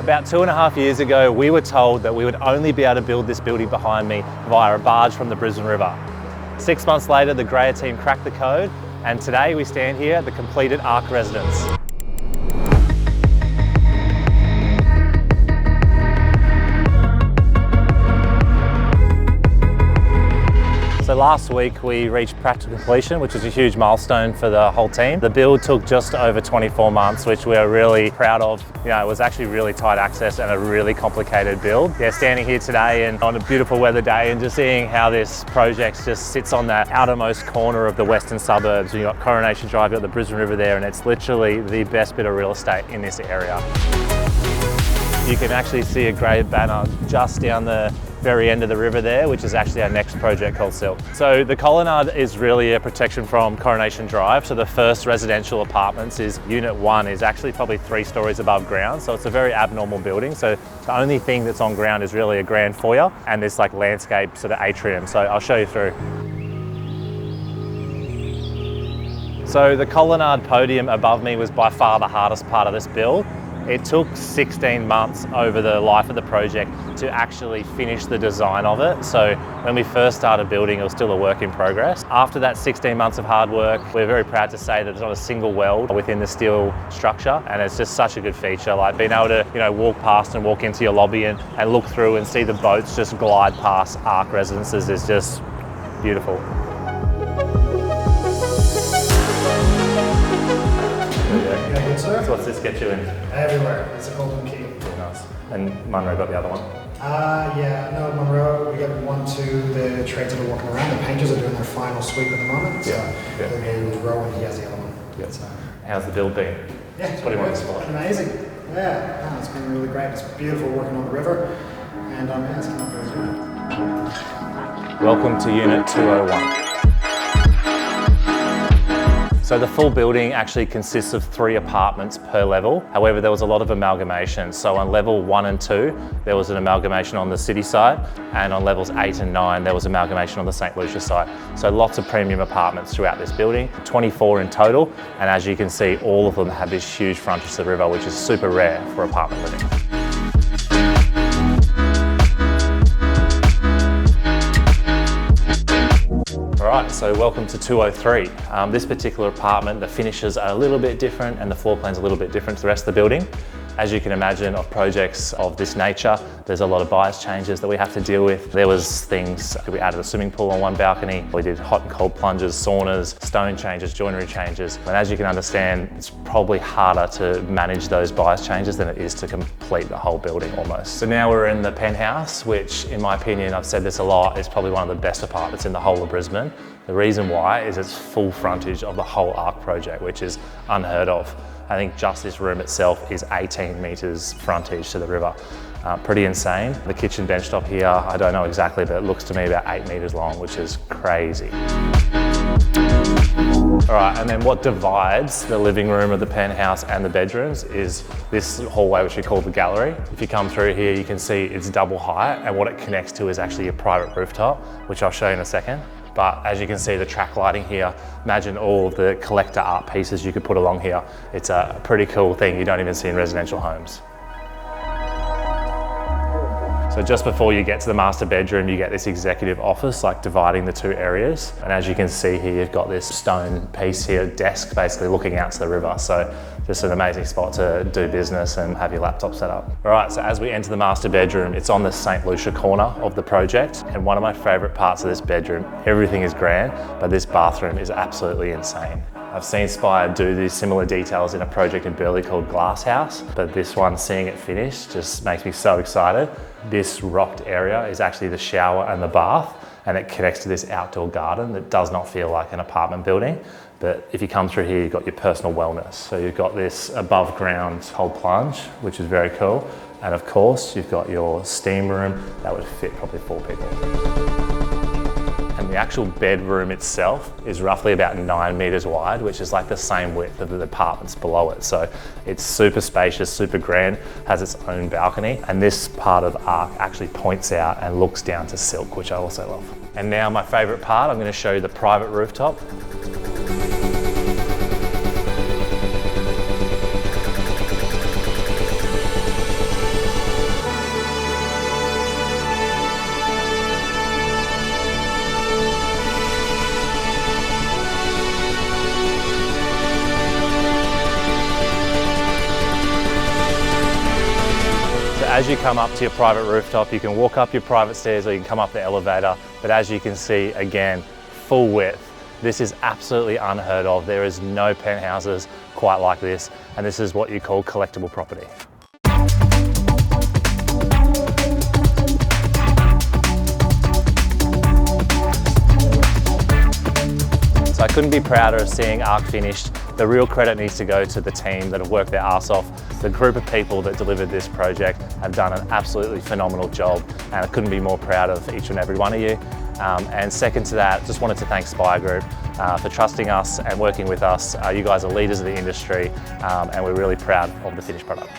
About 2.5 years ago, we were told that we would only be able to build this building behind me via a barge from the Brisbane River. 6 months later, the GRAYA team cracked the code, and today we stand here at the completed Ark Residence. So last week we reached practical completion, which was a huge milestone for the whole team. The build took just over 24 months, which we are really proud of. You know, it was actually really tight access and a really complicated build. Yeah, standing here today and on a beautiful weather day and just seeing how this project just sits on that outermost corner of the western suburbs. You've got Coronation Drive, you've got the Brisbane River there, and it's literally the best bit of real estate in this area. You can actually see a GRAYA banner just down the very end of the river there, which is actually our next project called Silk. So the colonnade is really a protection from Coronation Drive. So the first residential apartments is Unit 1 is actually probably 3 stories above ground. So it's a very abnormal building. So the only thing that's on ground is really a grand foyer and this like landscape sort of atrium. So I'll show you through. So the colonnade podium above me was by far the hardest part of this build. It took 16 months over the life of the project to actually finish the design of it. So when we first started building, it was still a work in progress. After that 16 months of hard work, we're very proud to say that there's not a single weld within the steel structure, and it's just such a good feature. Like being able to, walk past and walk into your lobby and look through and see the boats just glide past Ark Residences is just beautiful. So what's this get you in? Everywhere. It's a golden key. Really nice. And Munro got the other one? Monroe, we got 1, 2, the trades that are walking around. The painters are doing their final sweep at the moment. So they're going to row and he has the other one. Yeah. So. How's the build been? Yeah, it's what do you want to spot? Amazing. Yeah, it's been really great. It's beautiful working on the river. And it's come up very good. Welcome to Unit 201. So the full building actually consists of 3 apartments per level. However, there was a lot of amalgamation. So on level 1 and 2, there was an amalgamation on the city side, and on levels 8 and 9, there was amalgamation on the St. Lucia side. So lots of premium apartments throughout this building, 24 in total. And as you can see, all of them have this huge frontage to the river, which is super rare for apartment living. Alright, so welcome to 203. This particular apartment, the finishes are a little bit different and the floor plan's a little bit different to the rest of the building. As you can imagine, of projects of this nature, there's a lot of bias changes that we have to deal with. There was things, we added a swimming pool on one balcony, we did hot and cold plunges, saunas, stone changes, joinery changes. And as you can understand, it's probably harder to manage those bias changes than it is to complete the whole building almost. So now we're in the penthouse, which in my opinion, I've said this a lot, is probably one of the best apartments in the whole of Brisbane. The reason why is it's full frontage of the whole Ark project, which is unheard of. I think just this room itself is 18 metres frontage to the river. Pretty insane. The kitchen bench top here, I don't know exactly, but it looks to me about 8 metres long, which is crazy. All right, and then what divides the living room of the penthouse and the bedrooms is this hallway, which we call the gallery. If you come through here, you can see it's double height, and what it connects to is actually a private rooftop, which I'll show you in a second. But as you can see, the track lighting here, imagine all of the collector art pieces you could put along here. It's a pretty cool thing you don't even see in residential homes. So just before you get to the master bedroom, you get this executive office, like dividing the 2 areas. And as you can see here, you've got this stone piece here, desk basically looking out to the river. So just an amazing spot to do business and have your laptop set up. All right, so as we enter the master bedroom, it's on the St. Lucia corner of the project. And one of my favorite parts of this bedroom, everything is grand, but this bathroom is absolutely insane. I've seen Spyre do these similar details in a project in Burleigh called Glass House, but this one, seeing it finished, just makes me so excited. This rocked area is actually the shower and the bath, and it connects to this outdoor garden that does not feel like an apartment building. But if you come through here, you've got your personal wellness. So you've got this above ground cold plunge, which is very cool. And of course, you've got your steam room that would fit probably 4 people. And the actual bedroom itself is roughly about 9 metres wide, which is like the same width of the apartments below it. So it's super spacious, super grand, has its own balcony. And this part of Ark actually points out and looks down to Silk, which I also love. And now my favourite part, I'm going to show you the private rooftop. As you come up to your private rooftop, you can walk up your private stairs or you can come up the elevator, but as you can see, again, full width. This is absolutely unheard of. There is no penthouses quite like this, and this is what you call collectible property. So I couldn't be prouder of seeing Ark finished. The real credit needs to go to the team that have worked their arse off. The group of people that delivered this project have done an absolutely phenomenal job, and I couldn't be more proud of each and every one of you. And second to that, just wanted to thank Spyre Group for trusting us and working with us. You guys are leaders of the industry, and we're really proud of the finished product.